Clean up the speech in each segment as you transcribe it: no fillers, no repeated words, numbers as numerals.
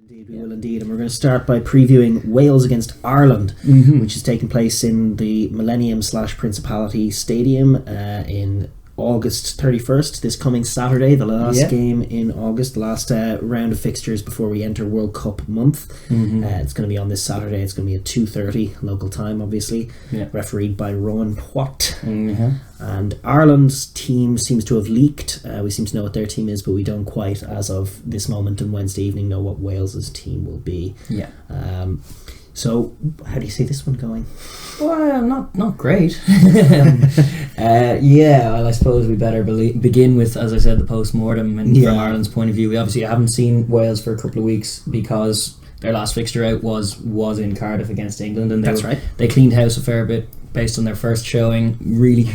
Indeed, we will indeed. And we're going to start by previewing Wales against Ireland, which is taking place in the Millennium / Principality Stadium in August 31st, this coming Saturday, the last game in August, the last round of fixtures before we enter World Cup month. It's going to be on this Saturday. It's going to be at 2:30 local time, obviously, refereed by Rowan Watt. And Ireland's team seems to have leaked. We seem to know what their team is, but we don't quite, as of this moment on Wednesday evening, know what Wales's team will be. So, how do you see this one going? Well, not great. Well, I suppose we better begin with, as I said, the post-mortem. And from Ireland's point of view, we obviously haven't seen Wales for a couple of weeks because their last fixture out was in Cardiff against England. And they cleaned house a fair bit based on their first showing. Really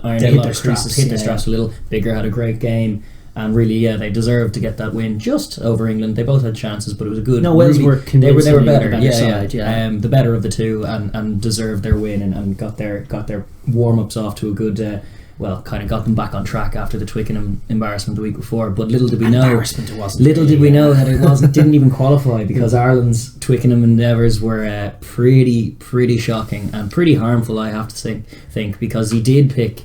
ironed out a lot of creases, hit their straps a little. Bigger had a great game. And really, they deserved to get that win just over England. They both had chances, but it was a good. No, Wales were they were better. The better side, the better of the two, and deserved their win and got their warm ups off to a good. Kind of got them back on track after the Twickenham embarrassment the week before. But little did we know that it didn't even qualify because Ireland's Twickenham endeavours were pretty shocking and pretty harmful. I have to think because he did pick.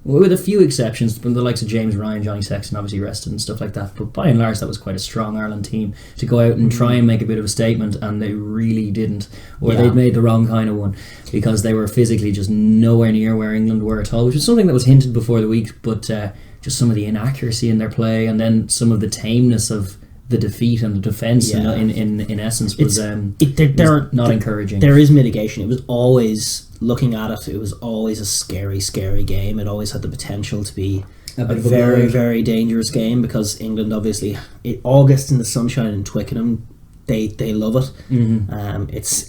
With a few exceptions, from the likes of James Ryan, Johnny Sexton obviously rested and stuff like that, but by and large that was quite a strong Ireland team to go out and try and make a bit of a statement, and they really didn't, or they'd made the wrong kind of one, because they were physically just nowhere near where England were at all, which was something that was hinted before the week, but just some of the inaccuracy in their play, and then some of the tameness of the defeat and the defence in essence was not encouraging. There is mitigation. It was always, looking at it, it was always a scary game. It always had the potential to be a very, very dangerous game because England, obviously, August in the sunshine in Twickenham, they love it. It's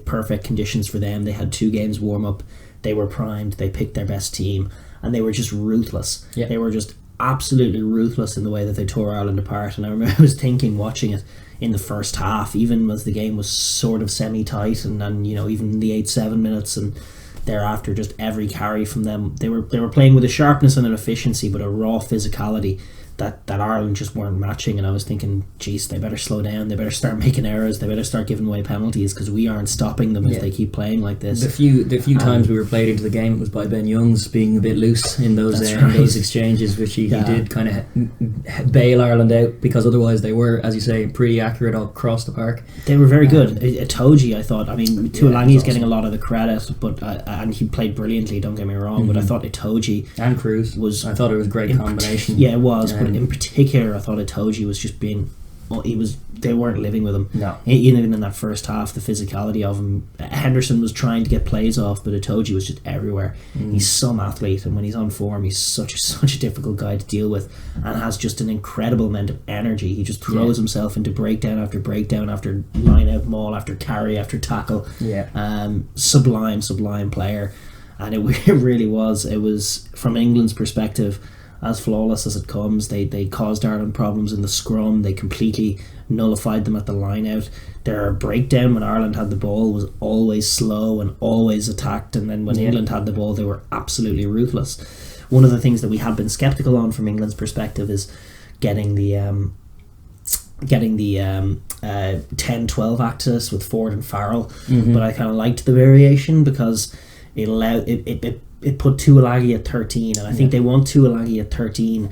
perfect conditions for them. They had 2 games warm up. They were primed. They picked their best team, and they were just ruthless. They were just absolutely ruthless in the way that they tore Ireland apart. And I remember I was thinking, watching it in the first half, even as the game was sort of semi-tight, and even the 8-7 minutes and thereafter, just every carry from them, they were playing with a sharpness and an efficiency, but a raw physicality that Ireland just weren't matching. And I was thinking, geez, they better slow down, they better start making errors, they better start giving away penalties, because we aren't stopping them if they keep playing like this. The few times we were played into the game, it was by Ben Youngs being a bit loose in those exchanges, which he did kind of bail Ireland out, because otherwise they were, as you say, pretty accurate all across the park. They were very good. Itoje, I thought, Tuolangi's getting a lot of the credit, but and he played brilliantly, don't get me wrong, but I thought Itoje and Cruz I thought it was a great combination. It was, but in particular I thought Itoje was just being, they weren't living with him. No. Even in that first half, the physicality of him. Henderson was trying to get plays off, but Itoje was just everywhere. He's some athlete, and when he's on form, he's such a difficult guy to deal with, and has just an incredible amount of energy. He just throws himself into breakdown after line out maul, after carry, after tackle. Sublime player, and it really was. It was, from England's perspective, as flawless as it comes. They caused Ireland problems in the scrum. They completely nullified them at the line out. Their breakdown when Ireland had the ball was always slow and always attacked, and then when England had the ball, they were absolutely ruthless. One of the things that we have been sceptical on from England's perspective is getting the 10-12 axis with Ford and Farrell, but I kind of liked the variation because it allowed it put Tuilagi at 13, and I think they want Tuilagi at 13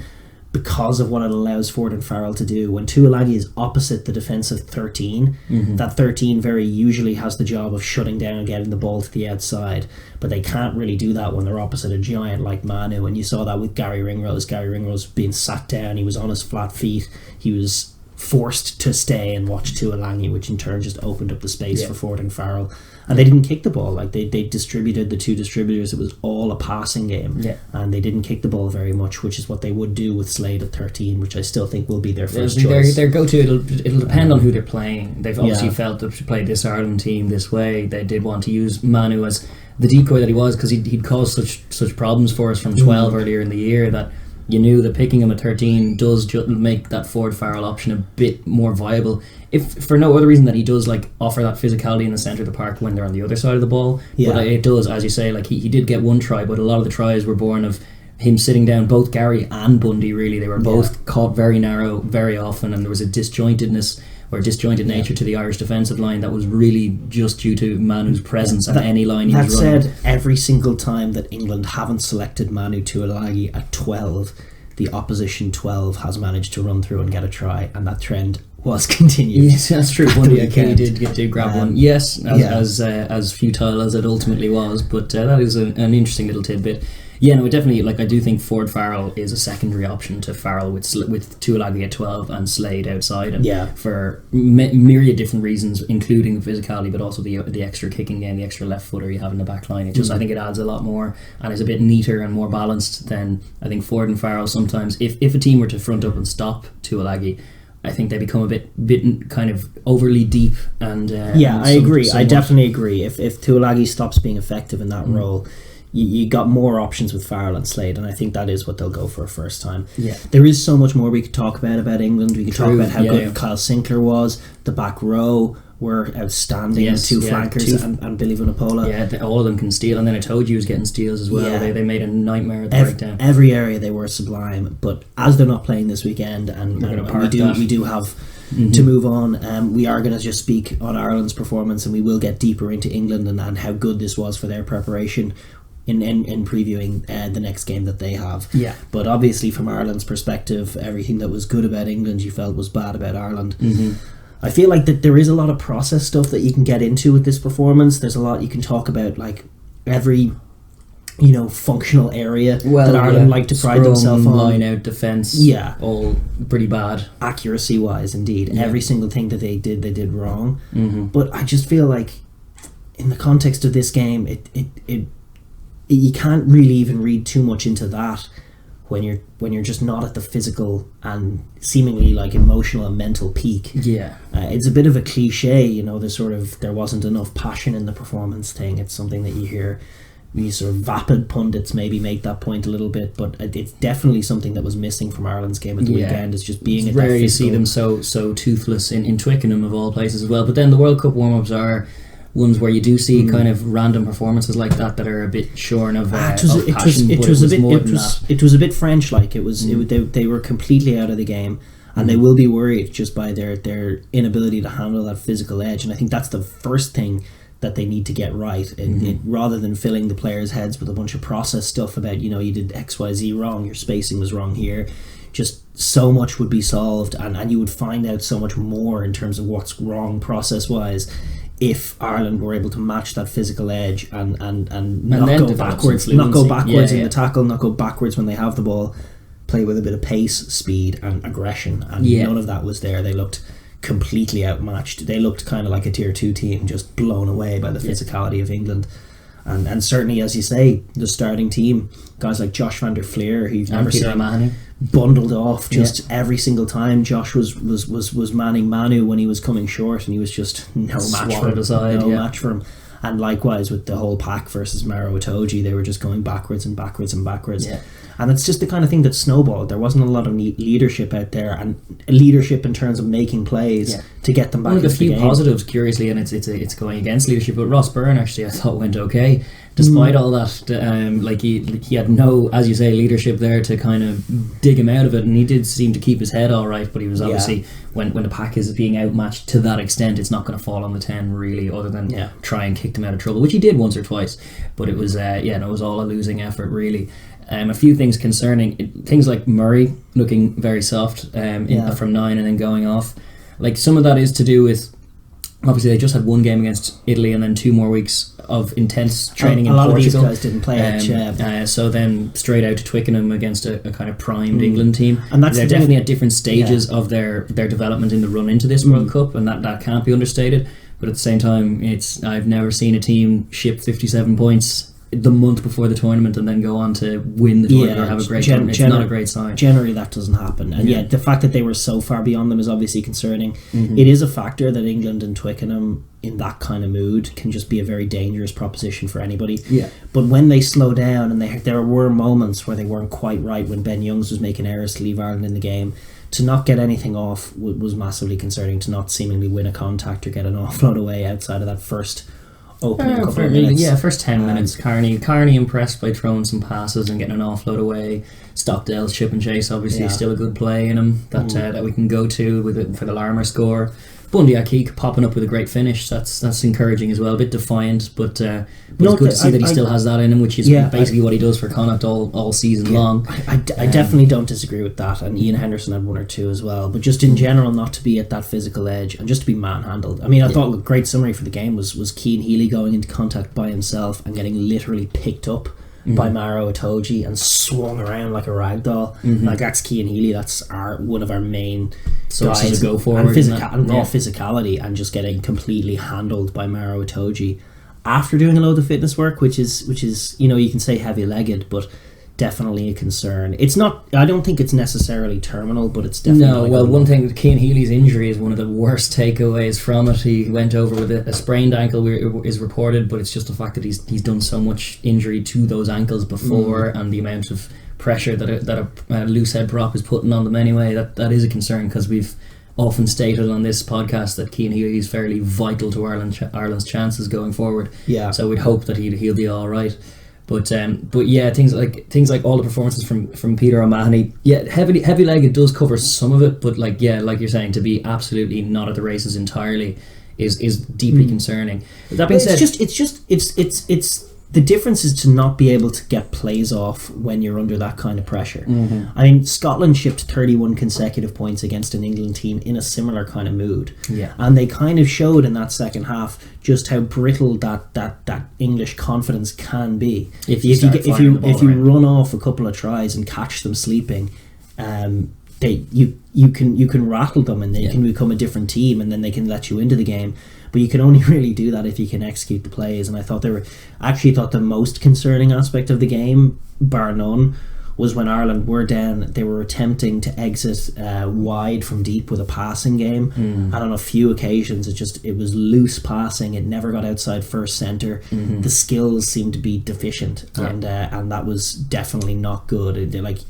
because of what it allows Ford and Farrell to do. When Tuilagi is opposite the defensive 13, that 13 very usually has the job of shutting down and getting the ball to the outside, but they can't really do that when they're opposite a giant like Manu, and you saw that with Gary Ringrose being sat down. He was on his flat feet, he was forced to stay and watch Tuilagi, which in turn just opened up the space for Ford and Farrell. And they didn't kick the ball. Like they distributed the 2 distributors. It was all a passing game, and they didn't kick the ball very much, which is what they would do with Slade at 13, which I still think will be their first choice. Their go-to. It'll depend on who they're playing. They've obviously felt that to play this Ireland team this way, they did want to use Manu as the decoy that he was, because he'd caused such problems for us from 12 earlier in the year, that you knew that picking him at 13 does make that Ford Farrell option a bit more viable, if for no other reason that he does offer that physicality in the centre of the park when they're on the other side of the ball. But it does, as you say, he did get one try, but a lot of the tries were born of him sitting down. Both Gary and Bundy, really, they were both caught very narrow very often, and there was a disjointedness or disjointed nature to the Irish defensive line that was really just due to Manu's presence at any line he was running. That said, every single time that England haven't selected Manu Tuilagi at 12, the opposition 12 has managed to run through and get a try, and that trend was continued. Yes, that's true. One day Kelly did grab one. Yes, as futile as it ultimately was, but that is an interesting little tidbit. Yeah, no, definitely. Like, I do think Ford Farrell is a secondary option to Farrell with Tuilagi at 12 and Slade outside him. For myriad different reasons, including the physicality, but also the extra kicking game, the extra left footer you have in the back line. It just, I think it adds a lot more and is a bit neater and more balanced than I think Ford and Farrell sometimes. If a team were to front up and stop Tuilagi, I think they become a bit kind of overly deep and I agree. I definitely agree. If Tuilagi stops being effective in that role, you got more options with Farrell and Slade, and I think that is what they'll go for first time. There is so much more we could talk about England. We could talk about how good Kyle Sinclair was. The back row were outstanding. Two flankers and Billy Vunipola. Yeah, all of them can steal, and then I told you was getting steals as well. They made a nightmare of the breakdown. Every area they were sublime, but as they're not playing this weekend, and we do have to move on, we are going to just speak on Ireland's performance, and we will get deeper into England and how good this was for their preparation in previewing the next game that they have. But obviously from Ireland's perspective, everything that was good about England you felt was bad about Ireland. I feel like that there is a lot of process stuff that you can get into with this performance. There's a lot you can talk about, like every functional area that Ireland like to pride themselves on. Line out defence, all pretty bad. Accuracy wise, indeed. Every single thing that they did wrong. But I just feel like in the context of this game, it you can't really even read too much into that when you're just not at the physical and seemingly like emotional and mental peak. It's a bit of a cliche, there wasn't enough passion in the performance thing. It's something that you hear these sort of vapid pundits maybe make that point a little bit, but it's definitely something that was missing from Ireland's game at the weekend. Is just being it's rare you see them so toothless in Twickenham of all places as well. But then the World Cup warm-ups are ones where you do see kind of random performances like that are a bit shorn of passion. It was a bit French like. They were completely out of the game, and they will be worried just by their inability to handle that physical edge. And I think that's the first thing that they need to get right. Rather than filling the players' heads with a bunch of process stuff about you did XYZ wrong, your spacing was wrong here. Just so much would be solved, and you would find out so much more in terms of what's wrong process wise if Ireland were able to match that physical edge and not go backwards in the tackle, not go backwards when they have the ball, play with a bit of pace, speed and aggression, and none of that was there. They looked completely outmatched. They looked kind of like a tier 2 team, just blown away by the physicality of England. And certainly, as you say, the starting team, guys like Josh van der Fleer, who you've never seen bundled off just every single time. Josh was manning Manu when he was coming short, and he was just no match for him. And likewise with the whole pack versus Maro Itoje, they were just going backwards and backwards and backwards. And it's just the kind of thing that snowballed. There wasn't a lot of leadership out there, and leadership in terms of making plays to get them back into the game. One of the few positives, curiously, and it's going against leadership, but Ross Byrne actually I thought went okay despite all that. He had no, as you say, leadership there to kind of dig him out of it, and he did seem to keep his head all right, but he was obviously when the pack is being outmatched to that extent, it's not going to fall on the 10 really, other than try and kick them out of trouble, which he did once or twice, but it was it was all a losing effort really. A few things concerning things like Murray looking very soft from 9 and then going off. Like, some of that is to do with, obviously they just had one game against Italy and then 2 more weeks of intense training in Portugal. A lot of these guys didn't play so then straight out to Twickenham against a kind of primed England team. And they're definitely at different stages of their development in the run into this World Cup, and that can't be understated. But at the same time, I've never seen a team ship 57 points the month before the tournament and then go on to win the tournament or have a great tournament. It's not a great sign. Generally that doesn't happen, and the fact that they were so far beyond them is obviously concerning. It is a factor that England and Twickenham in that kind of mood can just be a very dangerous proposition for anybody. But when they slow down, and there were moments where they weren't quite right, when Ben Youngs was making errors to leave Ireland in the game, to not get anything off was massively concerning. To not seemingly win a contact or get an offload away outside of that first opening couple of minutes. Yeah, first 10 minutes. Carney impressed by throwing some passes and getting an offload away. Stockdale's chip and chase, obviously, still a good play in him that we can go to for the Larmer score. Bundy Akik popping up with a great finish. That's encouraging as well. A bit defiant, but it's good to see that he still has that in him, which is basically what he does for Connacht all season long. I definitely don't disagree with that, and Ian Henderson had one or two as well. But just in general, not to be at that physical edge and just to be manhandled. I mean, I thought a great summary for the game was Cian Healy going into contact by himself and getting literally picked up by Maro Itoje and swung around like a rag doll. Like, that's Cian Healy. That's one of our main sources to go forward and raw physicality, and just getting completely handled by Maro Itoje after doing a load of fitness work, which is you can say heavy-legged, but definitely a concern. It's not. I don't think it's necessarily terminal, but it's definitely. One thing, Cian Healy's injury is one of the worst takeaways from it. He went over with a sprained ankle, is reported, but it's just the fact that he's done so much injury to those ankles before, and the amount of pressure that a loose head prop is putting on them anyway. That is a concern, because we've often stated on this podcast that Cian Healy is fairly vital to Ireland's chances going forward. Yeah. So we'd hope that he'll be all right. But yeah, things like all the performances from Peter O'Mahony, heavy-legged does cover some of it, but like you're saying, to be absolutely not at the races entirely is deeply concerning. But that being said, it's the difference is to not be able to get plays off when you're under that kind of pressure. I mean, Scotland shipped 31 consecutive points against an England team in a similar kind of mood. Yeah. And they kind of showed in that second half just how brittle that English confidence can be. If you run off a couple of tries and catch them sleeping, you can rattle them, and they can become a different team, and then they can let you into the game. But you can only really do that if you can execute the plays. And I thought the most concerning aspect of the game, bar none, was when Ireland were down. They were attempting to exit wide from deep with a passing game, and on a few occasions it was loose passing. It never got outside first centre. The skills seemed to be deficient, and that was definitely not good.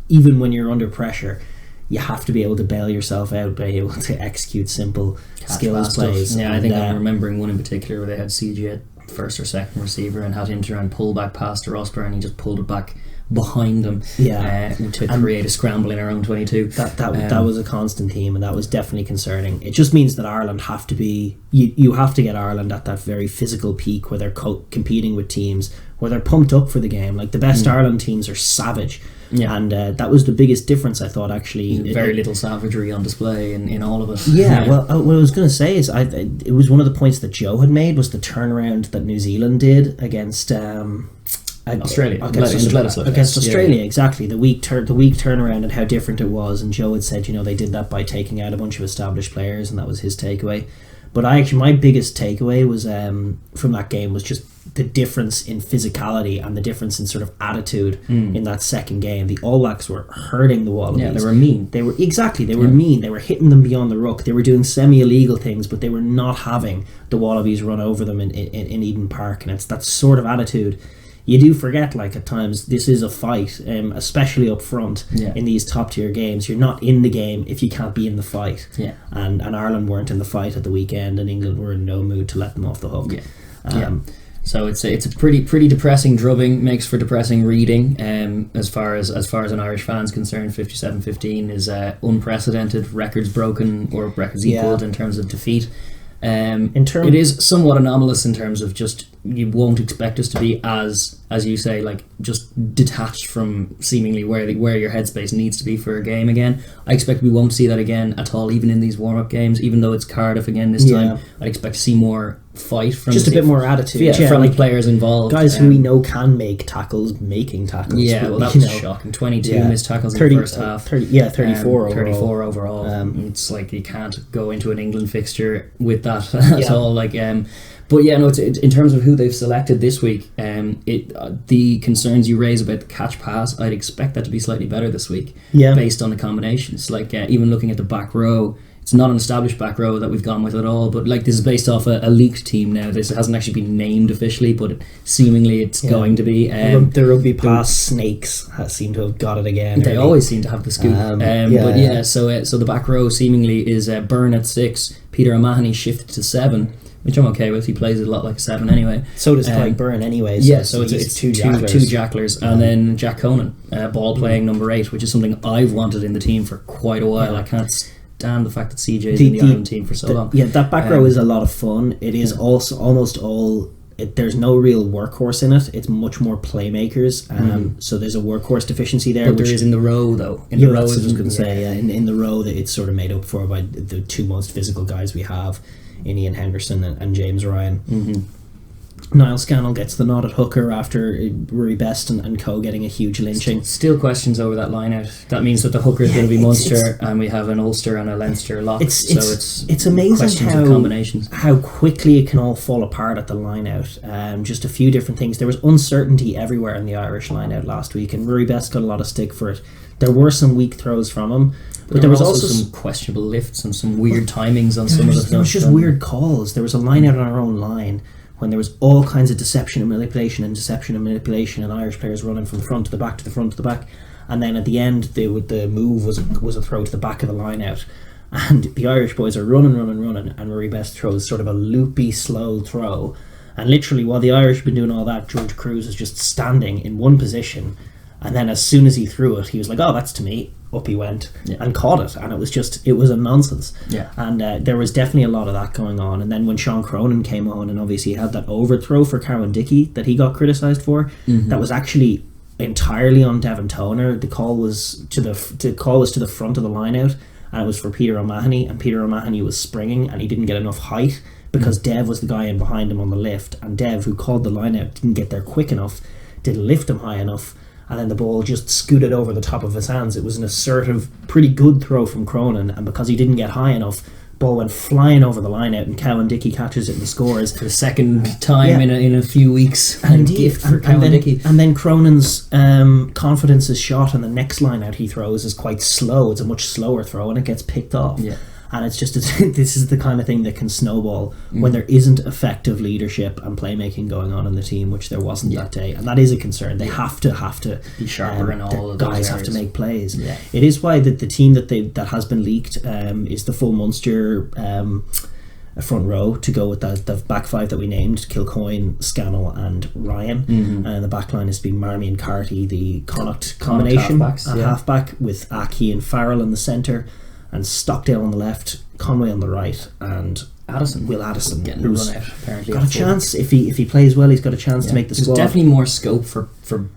Even when you're under pressure, you have to be able to bail yourself out, be able to execute simple skills plays. Yeah, I think I'm remembering one in particular where they had CG at first or second receiver and had him to run pull back past to Rosper, and he just pulled it back behind them to create a scramble in our own 22. That was a constant theme, and that was definitely concerning. It just means that Ireland have to be you have to get Ireland at that very physical peak where they're competing with teams where they're pumped up for the game. Like, the best Ireland teams are savage. Yeah. And that was the biggest difference, I thought, actually. Very little savagery on display in all of it. Yeah, well, what I was going to say is it was one of the points that Joe had made, was the turnaround that New Zealand did against Australia. Against Australia, exactly. The weak turnaround and how different it was. And Joe had said, they did that by taking out a bunch of established players, and that was his takeaway. But my biggest takeaway was from that game was just the difference in physicality and the difference in sort of attitude in that second game. The All Blacks were hurting the Wallabies. Yeah, they were mean. They were mean. They were hitting them beyond the ruck. They were doing semi-illegal things, but they were not having the Wallabies run over them in Eden Park. And it's that sort of attitude. You do forget, at times, this is a fight, especially up front in these top-tier games. You're not in the game if you can't be in the fight. Yeah. And Ireland weren't in the fight at the weekend, and England were in no mood to let them off the hook. Yeah. So it's a pretty depressing drubbing, makes for depressing reading. As far as an Irish fan's concerned, 57-15 is unprecedented, records broken or records equalled in terms of defeat. It is somewhat anomalous in terms of just you won't expect us to be as you say, just detached from seemingly where your headspace needs to be for a game again. I expect we won't see that again at all, even in these warm-up games. Even though it's Cardiff again this time, I'd expect to see more fight from just a bit more attitude from players involved, guys who we know can make tackles, making tackles. That was shocking. 22 missed tackles in the first half. 34 overall. It's like you can't go into an England fixture with that at all. But it's in terms of who they've selected this week, the concerns you raise about the catch pass, I'd expect that to be slightly better this week, based on the combinations. Even looking at the back row, it's not an established back row that we've gone with at all, but this is based off a leaked team now. This hasn't actually been named officially, but seemingly it's going to be. The rugby pass snakes seem to have got it again. They always seem to have the scoop. So the back row seemingly is Byrne at 6, Peter O'Mahony shifted to 7, which I'm okay with. He plays a lot like a 7 anyway. So does Clyde Byrne anyway. So, yeah, so it's two jacklers. And then Jack Conan, ball playing number 8, which is something I've wanted in the team for quite a while. I can't stand the fact that CJ is in the Ireland team for so long. Yeah, that back row is a lot of fun. It is also almost all... there's no real workhorse in it. It's much more playmakers. So there's a workhorse deficiency there. But there is in the row, though. In the row, I was just going to say, in the row, that it's sort of made up for by the two most physical guys we have, in Ian Henderson and James Ryan. Niall Scannell gets the nod at hooker after Rory Best and co getting a huge lynching. Still questions over that line out. That means that the hooker is going to be Munster, and we have an Ulster and a Leinster lock. It's amazing how quickly it can all fall apart at the line out. Just a few different things. There was uncertainty everywhere in the Irish line out last week, and Rory Best got a lot of stick for it. There were some weak throws from him, but there was also some questionable lifts and some weird timings on some of the stuff. There was just weird calls. There was a line out on our own line when there was all kinds of deception and manipulation, and Irish players running from front to the back to the front to the back, and then at the end the move was a throw to the back of the line out, and the Irish boys are running, and Rory Best throws sort of a loopy, slow throw, and literally while the Irish have been doing all that, George Cruz is just standing in one position, and then as soon as he threw it, he was like, "Oh, that's to me." Up he went and caught it, and it was a nonsense. And there was definitely a lot of that going on. And then when Sean Cronin came on, and obviously had that overthrow for Cowan Dickey that he got criticised for, that was actually entirely on Devon Toner. The call was to the front of the line out, and it was for Peter O'Mahony, and Peter O'Mahony was springing, and he didn't get enough height because Dev was the guy in behind him on the lift, and Dev, who called the line out, didn't get there quick enough, didn't lift him high enough, and then the ball just scooted over the top of his hands. It was an assertive, pretty good throw from Cronin, and because he didn't get high enough, ball went flying over the line out, and Cowan Dickey catches it and scores for the second time in a few weeks. Indeed. And then Cronin's confidence is shot, and the next line out he throws is quite slow. It's a much slower throw, and it gets picked off. And it's just this is the kind of thing that can snowball when there isn't effective leadership and playmaking going on in the team, which there wasn't that day, and that is a concern. They have to be sharper in all of those guys areas. have to make plays. It is why the team that has been leaked is the full Munster front row to go with the back 5 that we named: Kilcoyne, Scannell and Ryan. And the back line has been Marmy and Carty, the Connacht combination, halfback with Aki and Farrell in the centre, and Stockdale on the left, Conway on the right, and Will Addison getting run out, apparently got a chance. If he plays well, he's got a chance to make the squad. There's definitely more scope for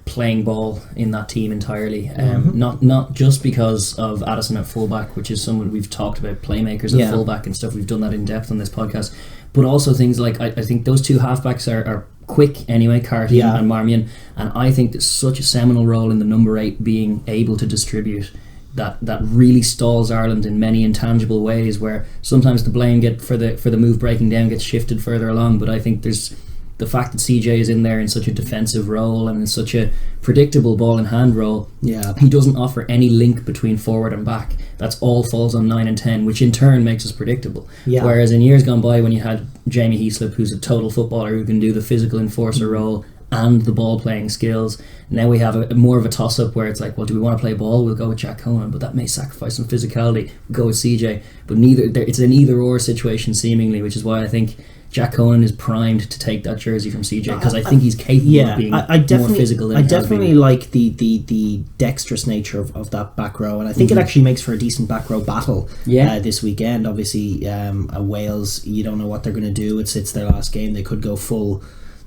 playing ball in that team entirely. Not just because of Addison at fullback, which is someone we've talked about, playmakers at fullback and stuff. We've done that in depth on this podcast, but also things like I think those two halfbacks are quick anyway, Carty and Marmion, and I think there's such a seminal role in the number 8 being able to distribute. That really stalls Ireland in many intangible ways, where sometimes the blame for the move breaking down gets shifted further along, but I think there's the fact that CJ is in there in such a defensive role and in such a predictable ball in hand role. He doesn't offer any link between forward and back. That's all falls on 9 and 10, which in turn makes us predictable. Whereas in years gone by, when you had Jamie Heaslip, who's a total footballer who can do the physical enforcer role and the ball playing skills, now we have a more of a toss up where it's like, well, do we want to play ball? We'll go with Jack Conan, but that may sacrifice some physicality. We'll go with CJ, but it's an either or situation seemingly, which is why I think Jack Conan is primed to take that jersey from CJ, because I think he's capable of being more physical than I definitely like the dexterous nature of that back row, and I think it actually makes for a decent back row battle this weekend. Obviously Wales, you don't know what they're going to do. It's their last game. They could go full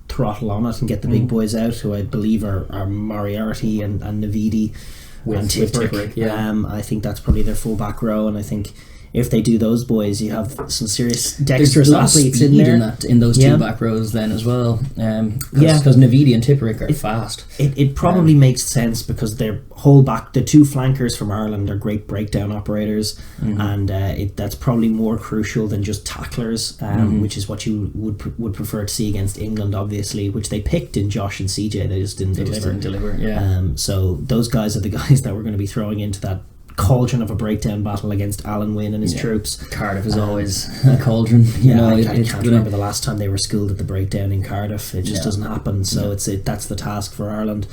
throttle on it and get the big boys out, who I believe are Moriarty and Navidi and Tipperick. I think that's probably their full back row, and I think if they do those boys, you have some serious dexterous athletes in there. In those two back rows then as well. Because Navidi and Tipperick are fast. It probably makes sense because their whole back, the two flankers from Ireland are great breakdown operators, and that's probably more crucial than just tacklers, which is what you would prefer to see against England, obviously, which they picked in Josh and CJ. They just didn't deliver. So those guys are the guys that we're going to be throwing into that cauldron of a breakdown battle against Alan Wynne and his troops. Cardiff is always a cauldron. I can't remember the last time they were schooled at the breakdown in Cardiff. It just doesn't happen. So that's the task for Ireland.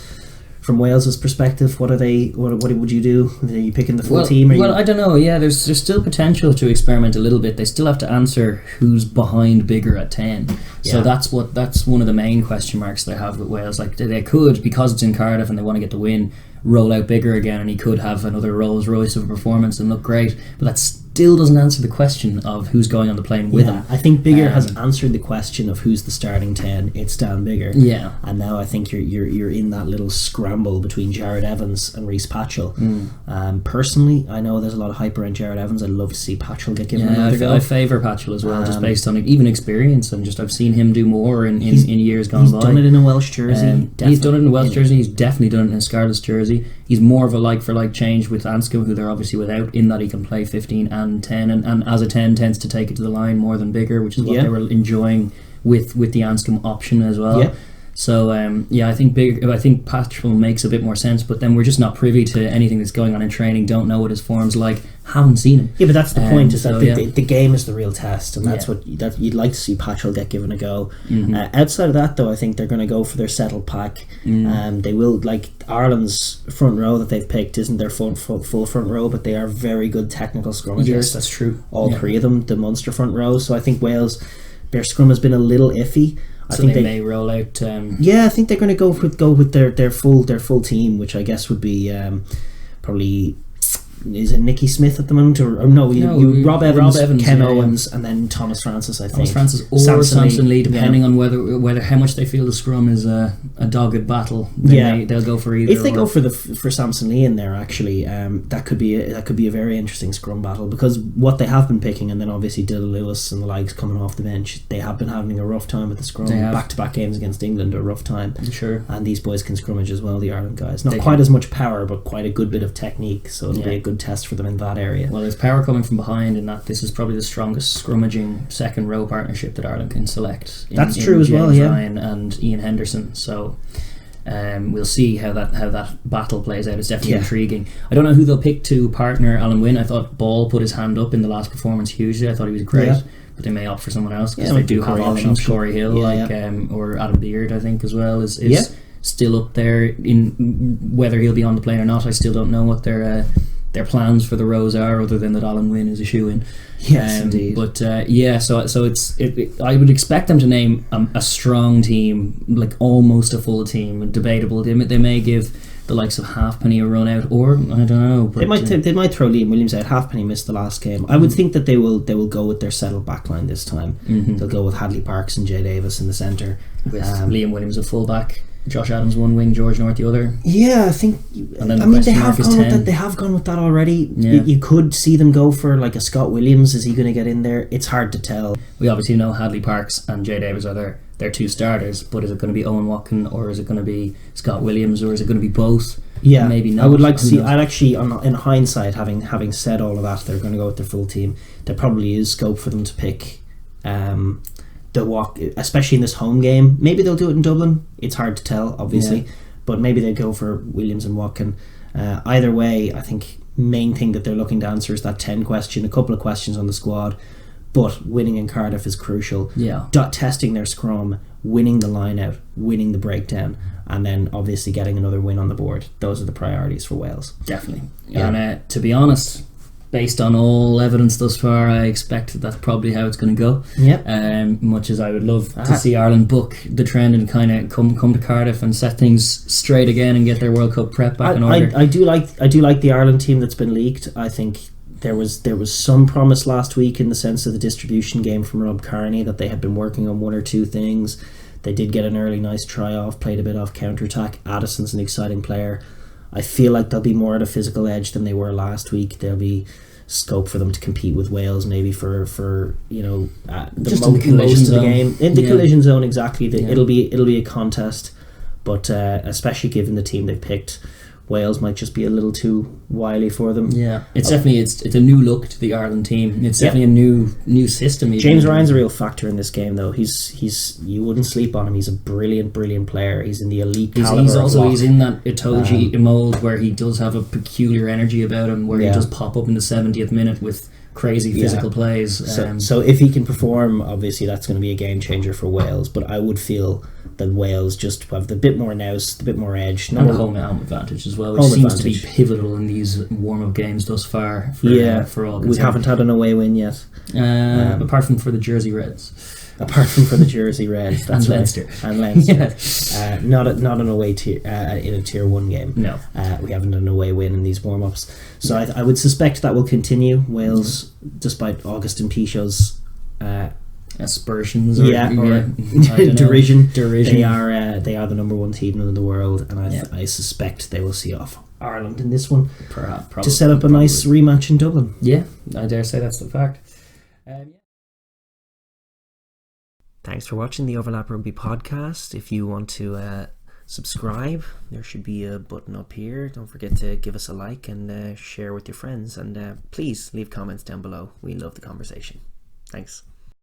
from Wales's perspective, what would you do? Are you picking the full team? I don't know. Yeah, there's still potential to experiment a little bit. They still have to answer who's behind Biggar at 10. So that's one of the main question marks they have with Wales. Like they could, because it's in Cardiff and they want to get the win, roll out Biggar again, and he could have another Rolls Royce of a performance and look great. But that still doesn't answer the question of who's going on the plane with him. I think Biggar has answered the question of who's the starting 10. It's Dan Biggar. Yeah, and now I think you're in that little scramble between Jared Evans and Reece Patchell. Personally, I know there's a lot of hype around Jared Evans. I'd love to see Patchell get given another go. I favour Patchell as well, just based on even experience, and just I've seen him do more in years gone by. He's done it in a Welsh jersey. He's done it in a Welsh jersey. He's definitely done it in a Scarlet's jersey. He's more of a like for like change with Anscombe, who they're obviously without, in that he can play 15 and 10, and as a 10 tends to take it to the line more than Biggar, which is what they were enjoying with the Anscombe option as well. Yeah. So I think Patchell makes a bit more sense, but then we're just not privy to anything that's going on in training. Don't know what his form's like. Haven't seen him. Yeah, but that's the point. Is that the game is the real test, and that's what you'd like to see Patchell get given a go. Outside of that, though, I think they're going to go for their settled pack. They will, like Ireland's front row that they've picked isn't their full front row, but they are very good technical scrummagers. Yes, that's true. All three of them, the Munster front row. So I think Wales, their scrum has been a little iffy. I think they may roll out. I think they're going to go with their full team, which I guess would be probably. Is it Nicky Smith at the moment, or no? Rob Evans, Ken Owens, and then Thomas Francis. I think Thomas Francis or Samson Lee, depending on whether how much they feel the scrum is a dogged battle. They'll go for either. If they go for Samson Lee in there, actually, that could be a very interesting scrum battle, because what they have been picking, and then obviously Dylan Lewis and the likes coming off the bench, they have been having a rough time with the scrum. Back-to-back games against England, a rough time. Sure. And these boys can scrummage as well. The Ireland guys, not quite as much power, but quite a good bit of technique. So it'll be a good test for them in that area. Well, there's power coming from behind, in that this is probably the strongest scrummaging second row partnership that Ireland can select. That's true as well. James Ryan and Ian Henderson. So we'll see how that battle plays out. It's definitely intriguing. I don't know who they'll pick to partner Alan Wynne. I thought Ball put his hand up in the last performance hugely. I thought he was great. But they may opt for someone else, because they do have options. Corey Hill, or Adam Beard, I think, as well is still up there. In whether he'll be on the plane or not, I still don't know what their plans for the rows are, other than that Alan Wynne is a shoe-in. Yes, indeed. But so it's I would expect them to name a strong team, like almost a full team. Debatable. They may give the likes of Halfpenny a run out, or I don't know. But they might throw Liam Williams out. Halfpenny missed the last game. I would think that they will go with their settled backline this time. They'll go with Hadley Parks and Jay Davis in the centre, with Liam Williams a fullback, Josh Adams one wing, George North the other. Yeah, I think. They have gone with that already. Yeah. You could see them go for like a Scott Williams. Is he going to get in there? It's hard to tell. We obviously know Hadley Parks and Jay Davis are their two starters, but is it going to be Owen Watkin, or is it going to be Scott Williams, or is it going to be both? Yeah, maybe not. I would like to see. I'd actually, in hindsight, having said all of that, they're going to go with their full team. There probably is scope for them to pick the walk, especially in this home game. Maybe they'll do it in Dublin. It's hard to tell, obviously, but maybe they go for Williams and Watkin. Either way, I think main thing that they're looking to answer is that 10 question. A couple of questions on the squad, but winning in Cardiff is crucial. Testing their scrum, winning the line out, winning the breakdown, and then obviously getting another win on the board. Those are the priorities for Wales. Definitely. And to be honest, based on all evidence thus far, I expect that's probably how it's going to go. Much as I would love to see Ireland book the trend and kind of come to Cardiff and set things straight again and get their World Cup prep back in order. I do like the Ireland team that's been leaked. I think there was some promise last week in the sense of the distribution game from Rob Kearney, that they had been working on one or two things. They did get an early nice try off, played a bit off counter-attack. Addison's an exciting player. I feel like they'll be more at a physical edge than they were last week. There'll be scope for them to compete with Wales, maybe for the most of the game in the collision zone. Exactly, it'll be a contest, but especially given the team they've picked, Wales might just be a little too wily for them. Yeah, it's definitely it's a new look to the Ireland team. It's definitely a new system. James Ryan's a real factor in this game, though. He's you wouldn't sleep on him. He's a brilliant player. He's in the elite caliber. He's in that Itoje mold where he does have a peculiar energy about him, where he does pop up in the 70th minute with crazy physical plays. So if he can perform, obviously that's going to be a game changer for Wales. But I would feel that Wales just have a bit more nous, a bit more edge. And a home advantage as well, which seems to be pivotal in these warm-up games thus far. For all concerned. We haven't had an away win yet. Apart from for the Jersey Reds. Apart from for the Jersey Reds, that's and Leinster. And Leinster. Not an away tier in a tier 1 game. No, we haven't done an away win in these warm-ups. So I would suspect that will continue. Wales, despite Augustin Pichot's aspersions, derision. They are the number 1 team in the world, and I suspect they will see off Ireland in this one. Probably, to set up a nice rematch in Dublin. Yeah, I dare say that's the fact. Thanks for watching the Overlap Rugby podcast. If you want to subscribe, there should be a button up here. Don't forget to give us a like and share with your friends. And please leave comments down below. We love the conversation. Thanks.